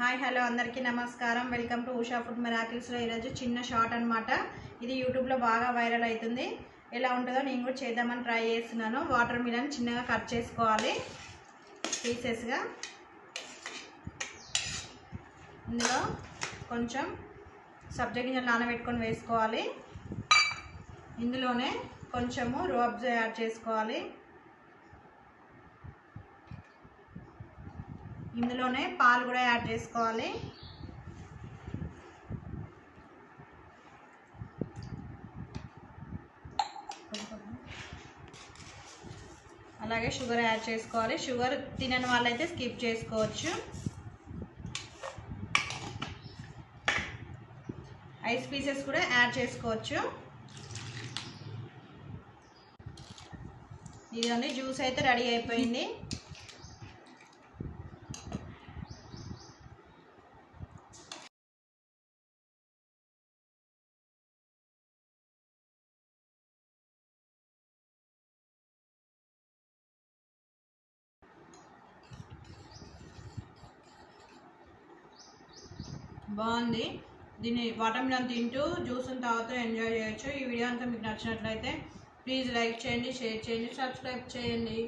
Hi hello అందరికీ నమస్కారం. Welcome to Usha food మిరాకిల్స్లో ఈరోజు చిన్న షార్ట్ అనమాట. ఇది యూట్యూబ్లో బాగా వైరల్ అవుతుంది. ఎలా ఉంటుందో నేను కూడా చేద్దామని ట్రై చేస్తున్నాను. వాటర్ మిలన్ చిన్నగా కట్ చేసుకోవాలి పీసెస్గా. ఇందులో కొంచెం సబ్జా గింజలు నానబెట్టుకొని వేసుకోవాలి. ఇందులోనే కొంచెము రూఅబ్జా యాడ్ చేసుకోవాలి. ఇందులోనే పాలు కూడా యాడ్ చేసుకోవాలి. అలాగే షుగర్ యాడ్ చేసుకోవాలి. షుగర్ తినని వాళ్ళైతే స్కిప్ చేసుకోవచ్చు. ఐస్ పీసెస్ కూడా యాడ్ చేసుకోవచ్చు. ఇదండి జ్యూస్ అయితే రెడీ అయిపోయింది. బాగుంది. దీన్ని వాటర్ మిలన్ తింటూ జ్యూస్ని తాగుతూ ఎంజాయ్ చేయొచ్చు. ఈ వీడియో అంతా మీకు నచ్చినట్లయితే ప్లీజ్ లైక్ చేయండి, షేర్ చేయండి, సబ్స్క్రైబ్ చేయండి.